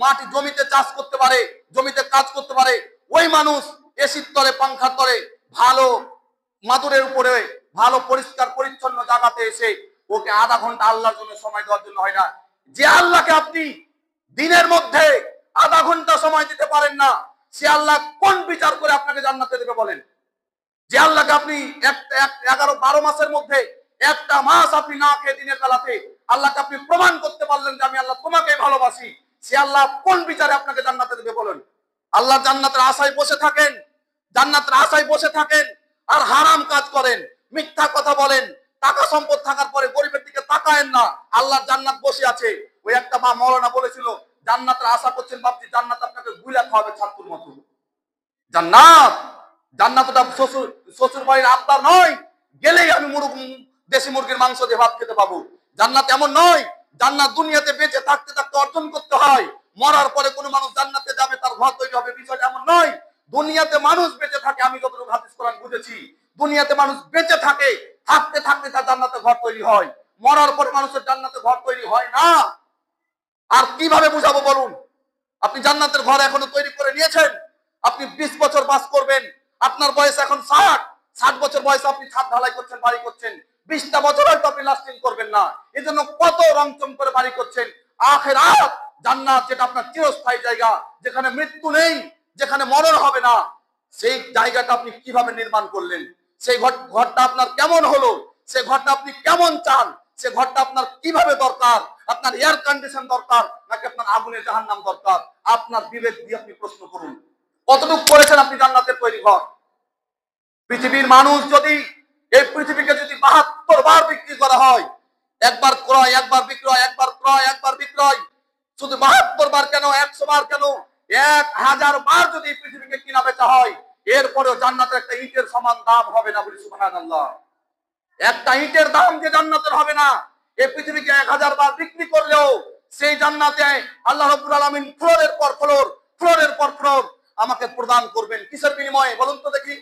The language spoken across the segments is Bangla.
মাটি জমিতে চাষ করতে পারে, জমিতে কাজ করতে পারে, ওই মানুষ এসির তলে পাংখার তলে ভালো মাদুরের উপরে ভালো পরিষ্কার পরিচ্ছন্ন জায়গাতে এসে ওকে আধা ঘন্টা আল্লাহর জন্য সময় দেওয়ার জন্য হয় না। যে আল্লাহকে আপনি দিনের মধ্যে আধা ঘন্টা সময় দিতে পারেন না, সে আল্লাহ কোন বিচার করে আপনাকে জান্নাতে দেবে বলেন? যে আল্লাহকে আপনি 11-12 মাসের মধ্যে একটা মাস আপনি না খেয়ে দিনের বেলাতে আল্লাহকে আপনি প্রমাণ করতে পারলেন যে আমি আল্লাহ তোমাকে ভালোবাসি, সে আল্লাহ কোন বিচারে আপনাকে জান্নাতে দেবে বলেন? আল্লাহ জান্নাতের আশায় বসে থাকেন, জান্নাতের আশায় বসে থাকেন আর হারাম কাজ করেন, মিথ্যা কথা বলেন, টাকা সম্পদ থাকার পরে গরিবের দিকে তাকায়েন না। আল্লাহর জান্নাত বসে আছে। ওই একটা মা মাওলানা বলেছিল, জান্নাতের আশা করছেন বাপজি, জান্নাত আপনাকে গুলা খাওয়াবে ছাত্রর মতো। জান্নাত, জান্নাতটা শ্বশুর বাড়ির আবদার নয়, গেলেই আমি দেশি মুরগির মাংস দিয়ে ভাত খেতে পাবো। জান্নাত এমন নয়, জান্নাত দুনিয়াতে বেঁচে থাকতে থাকতে অর্জন করতে হয়। মরার পরে কোনো মানুষ জান্নাতে যাবে, তার ঘর তৈরি হবে, বিষয়টা এমন নয়। দুনিয়াতে মানুষ বেঁচে থাকে, আমি যতটুকু হাদিস কোরআন বুঝেছি, দুনিয়াতে মানুষ বেঁচে থাকে, থাকতে থাকতে তার জান্নাতে ঘর তৈরি হয়। মরার পরে মানুষের জান্নাতে ঘর তৈরি হয় না। আর কিভাবে বুঝাবো বলুন? আপনি জান্নাতের ঘর এখনো তৈরি করে নিয়েছেন? আপনি 20 বছর বাস করবেন, আপনার বয়স এখন 60 বছর বয়সে আপনি ছাদ ঢালাই করছেন, বাড়ি করছেন, 20টা বছর হয়তো আপনি লাস্টিং করবেন না। এজন্য কত রংচং করে বাড়ি করছেন। আখিরাত জান্নাত, যেটা আপনার চিরস্থায়ী জায়গা, যেখানে মৃত্যু নেই, যেখানে মরণ হবে না, সেই জায়গাটা আপনি কিভাবে নির্মাণ করলেন? সেই ঘরটা আপনার কেমন হলো? সেই ঘরটা আপনি কেমন চান? সে ঘরটা আপনার কিভাবে দরকার? আপনার এয়ার কন্ডিশন দরকার নাকি আপনার আগুনের জাহান্নাম দরকার? আপনার বিবেক দিয়ে আপনি প্রশ্ন করুন, কতটুকু করেছেন আপনি জান্নাতের তৈরি ঘর? পৃথিবীর মানুষ যদি এই পৃথিবীকে যদি 72 বার বিক্রি করা হয়, একবার ক্রয় একবার বিক্রয়, একবার ক্রয় একবার বিক্রয়, শুধু 72 বার কেন, 100 বার কেন, 1000 বার যদি পৃথিবীকে কিনা বেচা হয়, এরপরেও জান্নাতের একটা ইটের সমান দাম হবে না। বলি সুবহানাল্লাহ। একটা ইটের দাম যে জান্নাতের হবে না, এই পৃথিবীকে 1000 বার বিক্রি করলেও সেই জান্নাতে আল্লাহ রাব্বুল আলামিন ফ্লোরের পর ফ্লোর, ফ্লোরের পর ফ্লোর আমাকে প্রদান করবেন। কিসের বিনিময়ে বলুন তো দেখি?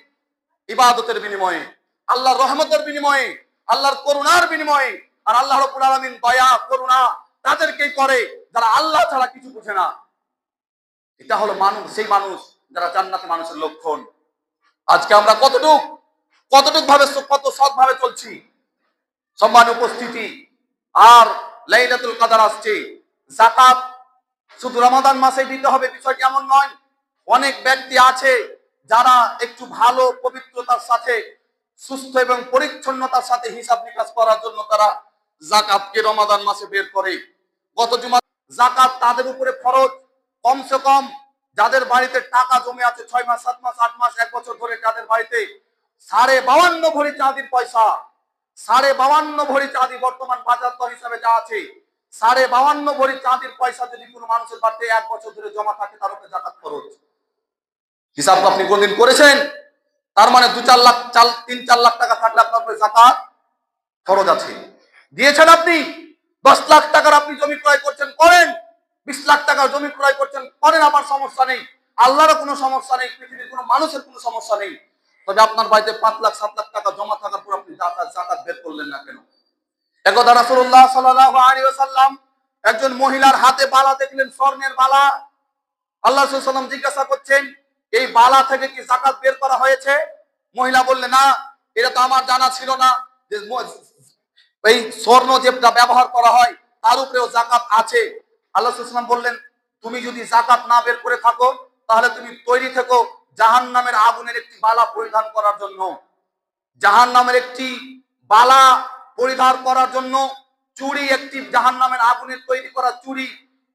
ইবাদতের বিনিময়ে, আল্লাহর রহমতের বিনিময়ে, আল্লাহর করুণার বিনিময়ে। আর আল্লাহ রাব্বুল আলামিন দয়া করুণা তাদেরকেই করে যারা আল্লাহ ছাড়া কিছু বুঝে না। এটা হলো মানুষ, সেই মানুষ যারা জান্নাতে মানুষের লক্ষণ। আজকে আমরা কতটুক ভাবে, কত সৎভাবে চলছি? সম্মানিত উপস্থিতি, আর লাইলাতুল কদর আসছে। যাকাত শুধু রমাদান মাসে দিতে হবে বিষয়টি এমন নয়। অনেক ব্যক্তি আছে যারা একটু ভালো পবিত্রতার সাথে, সুস্থ এবং পরিচ্ছন্নতার সাথে হিসাব নিকাশ করার জন্য তারা যাকাতকে রমাদান মাসে বের করে। গত জুমা যাকাত তাদের উপরে ফরজ। কমসে কম যাদের বাড়িতে টাকা জমে আছে 6 মাস, 7 মাস, 8 মাস, 1 বছর ধরে, যাদের বাড়িতে 52.5 ভরি চাঁদির পয়সা, 52.5 ভরি চাঁদি বর্তমান বাজার দর হিসাবে যা আছে, 52.5 ভরি চাঁদির পয়সা যদি কোনো মানুষের বাড়িতে 1 বছর ধরে জমা থাকে, তার উপরে যাকাত খরচ। হিসাব আপনি কোনদিন করেছেন? তার মানে 2-4 লাখ, 3-4 লাখ টাকা থাকলে আপনার উপরে যাকাত খরচ আছে। দিয়েছেন আপনি 10 লাখ টাকার আপনি জমি ক্রয় করছেন, করেন। 20 লাখ টাকার জমি ক্রয় করছেন, করেন, আমার সমস্যা নেই। আল্লাহরও কোনো সমস্যা নেই, পৃথিবীর কোনো মানুষের কোনো সমস্যা নেই। তবে আপনার বাড়িতে 5 লাখ 7 লাখ টাকা জমা থাকার পর আপনি যাকাত বের করলেন না কেন? একদা রাসূলুল্লাহ সাল্লাল্লাহু আলাইহি ওয়াসাল্লাম একজন মহিলার হাতে বালা দেখলেন, স্বর্ণের বালা। আল্লাহ রাসূল সাল্লাল্লাহু আলাইহি ওয়াসাল্লাম জিজ্ঞাসা করছেন, এই বালা থেকে কি যাকাত বের করা হয়েছে? মহিলা বললেন, না, এটা তো আমার জানা ছিল না যে এই স্বর্ণ যেটা ব্যবহার করা হয় তার উপরেও যাকাত আছে। আল্লাহ রাসূল সাল্লাল্লাহু আলাইহি ওয়াসাল্লাম বললেন, তুমি যদি যাকাত না বের করে থাকো, তাহলে তুমি তৈরি থেকো জাহান্নামের আগুনের একটি বালা পরিধান করার জন্য। জাহান্নামের একটি বালা পরিধান করার জন্য, চুড়ি, একটি জাহান্নামের আগুনের তৈরি করা চুড়ি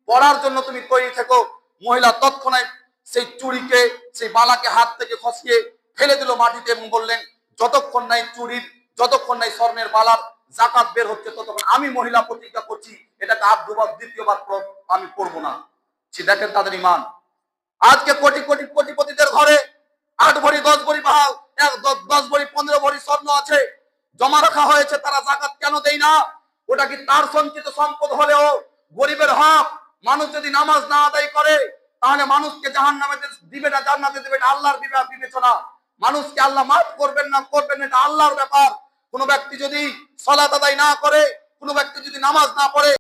পরার জন্য তুমি তৈরি থেকো। মহিলা তৎক্ষণাৎ সেই চুড়িকে, সেই বালাকে হাত থেকে খসিয়ে ফেলে দিল মাটিতে এবং বললেন, যতক্ষণ নাই চুড়ির, যতক্ষণ নাই স্বর্ণের বালার যাকাত বের হচ্ছে, ততক্ষণ আমি মহিলা প্রতিজ্ঞা করছি এটাকে আর দ্বিতীয়বার আমি করবো না। সে দেখেন তাদের ঈমান। আজকে কোটি কোটি কোটিপতিদের ঘরে 8 ভরি 10 ভরি 10 ভরি 15 ভরি স্বর্ণ আছে, জমা রাখা হয়েছে, তারা যাকাত কেন দেয় না? ওটা কি তার সঞ্চিত সম্পদ হলেও গরিবের হক? মানুষ যদি নামাজ না আদায় করে, তাহলে মানুষকে জাহান্নামে দিবে না, জান্নাতে দিবে না, আল্লাহর বিবেচনা। মানুষকে আল্লাহ মাফ করবেন না করবেন না, এটা আল্লাহর ব্যাপার। কোন ব্যক্তি যদি সালাত আদায় না করে, কোন ব্যক্তি যদি নামাজ না পড়ে,